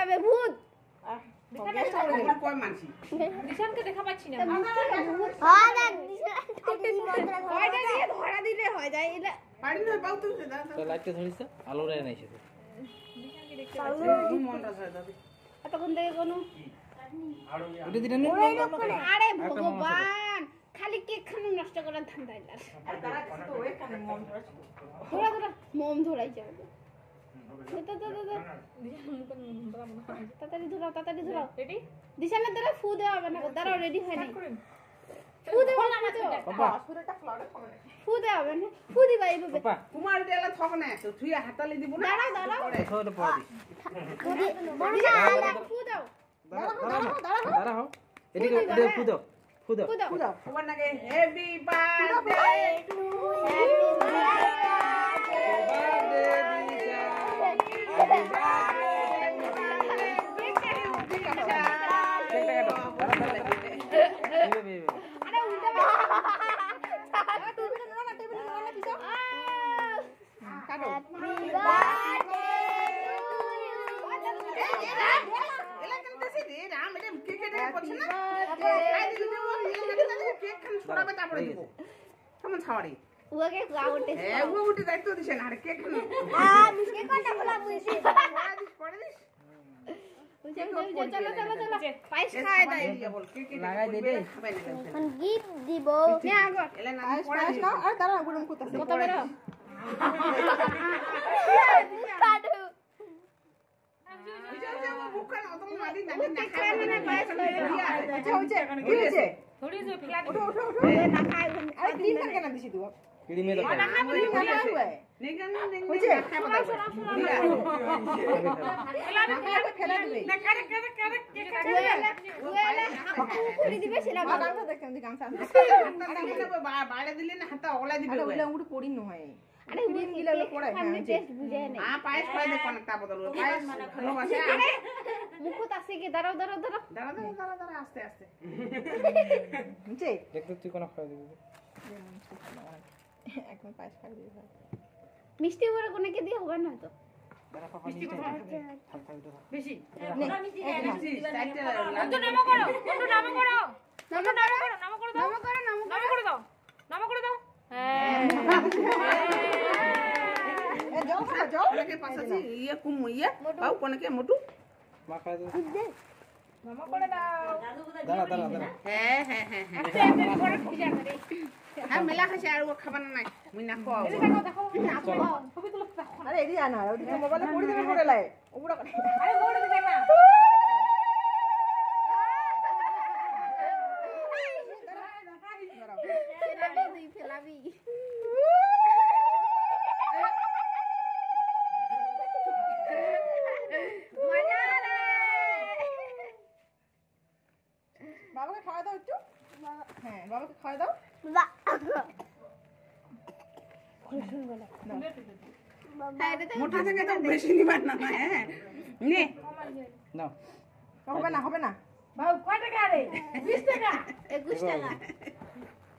যাবে ভূত কয় মানছি দিশানকে দেখা পাচ্ছি না কয়টা দিয়ে ধরা দিলে হয় যায় এটা পারি না পাও তো দাদা তো লাইটটা ধরিস আলো রে নাই সেটা কি মন রাখা দাদা তখন থেকে কোনো ওটা দিনা আরে ভগবান খালি কেক খানো নষ্ট করার ধান্দা এটা তারা তো ওখানে মন রাখা ধরা ধরা মোম ধরাই যাবে তাড়াতাড়ি ধরাও রেডি দিশানের দ্বারা ফু দেওয়া হবে না দাঁড়াও রেডি হয় না ফু দেওয়া হবে না ফু দেওয়া হবে না ফু দিবা এইভাবে তোমার দেলা থক না তো তুই হাতালি দিব না দাঁড়াও ওটা পড়ে ফু দাও দাঁড়াও এদিকে ফুদো তোমার নাকি হ্যাপি বার্থডে টু মিষ্টি করে কোনকে দিয়ে হবে না তো বেশি মোটু মেলা খাইছে আর খাবার নাই মুই না খাও আরে এডি আনা ওদিকে মোবাইলে পড়ি দেবে করে লাই ওগুলা আরে মোড় দিবে না ফেলাবি বাবাকে খাওয়া দাও একটু হ্যাঁ বাবাকে খাওয়া দাও মোটা থেকে তো বেশি নিবার না হ্যাঁ নে নাও হবে না বাবু কয় টাকা রে 20 টাকা 21 টাকা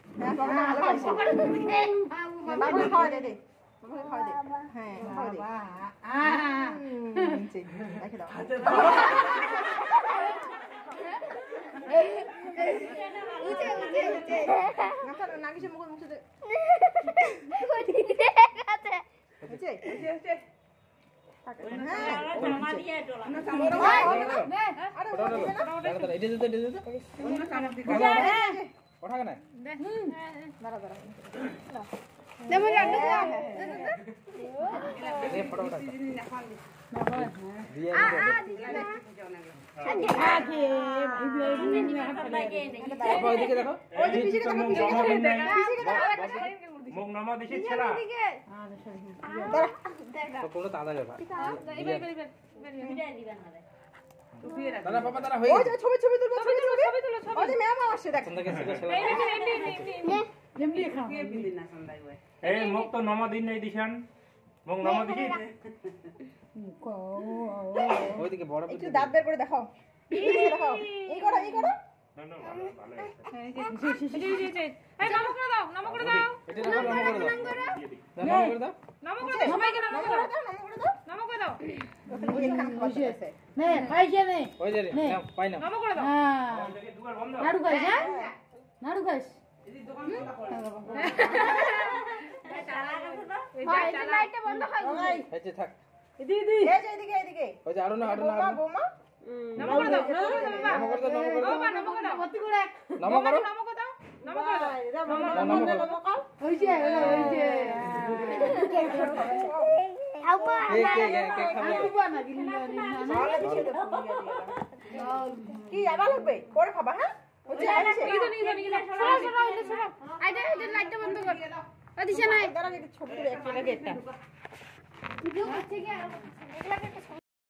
হ্যাঁ বাবা ভালো পাইছে বাবাকে খাওয়া দে বাবাকে খাওয়া দে হ্যাঁ খাওয়া দে রেখে দাও নাগিসে মুখে দে মুখ নামা দিছি ছেড়া তো কোন দাদা ব্যাপার দাদা বাবা দাদা হয়ে গেছে ছবি তুলবো ছবি ওই যে ম্যাম আসছে দেখ সন্ধ্যা গেছে ছেলে কে বিলি না সন্ধ্যায় ওই এই মুখ তো নামা দিন নাই দিছান মুখ নামা দিছি ওইদিকে বড় একটু দাঁত বের করে দেখাও দেখাও এই করো না না ভালো ভালো এই নাম করে দাও এটা নাম করে দাও নাম করে দাও সবাইকে নাম করে দাও দাও ওখানে গিয়ে কান খাওয়াচ্ছে নে খাইছে নে ওই যে রে, নাও, পাই নাও। নম করে দাও হ্যাঁ দুবার বন্ধ নাড়ু খাইস হ্যাঁ নাড়ু খাইস হয় এই লাইটটা বন্ধ কর এই যে থাক। দিদি এই যে এদিকে এদিকে ওই যে আরো না, আরো না, বৌমা আরো না। বৌমা নম করে দাও নমো করে দাও, নমো করে দাও। ও মা নম করে দাও ভর্তি করে নমো করো। নম করে দাও নম করে দাও নমো করো। হইছে হইছে কে খাবে? আইবা না গিলি না তাহলে বেশি দেবো কি আবার লাগবে পরে খাবা হ্যাঁ ওই যে নিয়ে যাও সরো আইটা লাইটটা বন্ধ কর দিশা নাই দাঁড়া ছোট করে একটা গেটটা ভিডিও করছে কি আর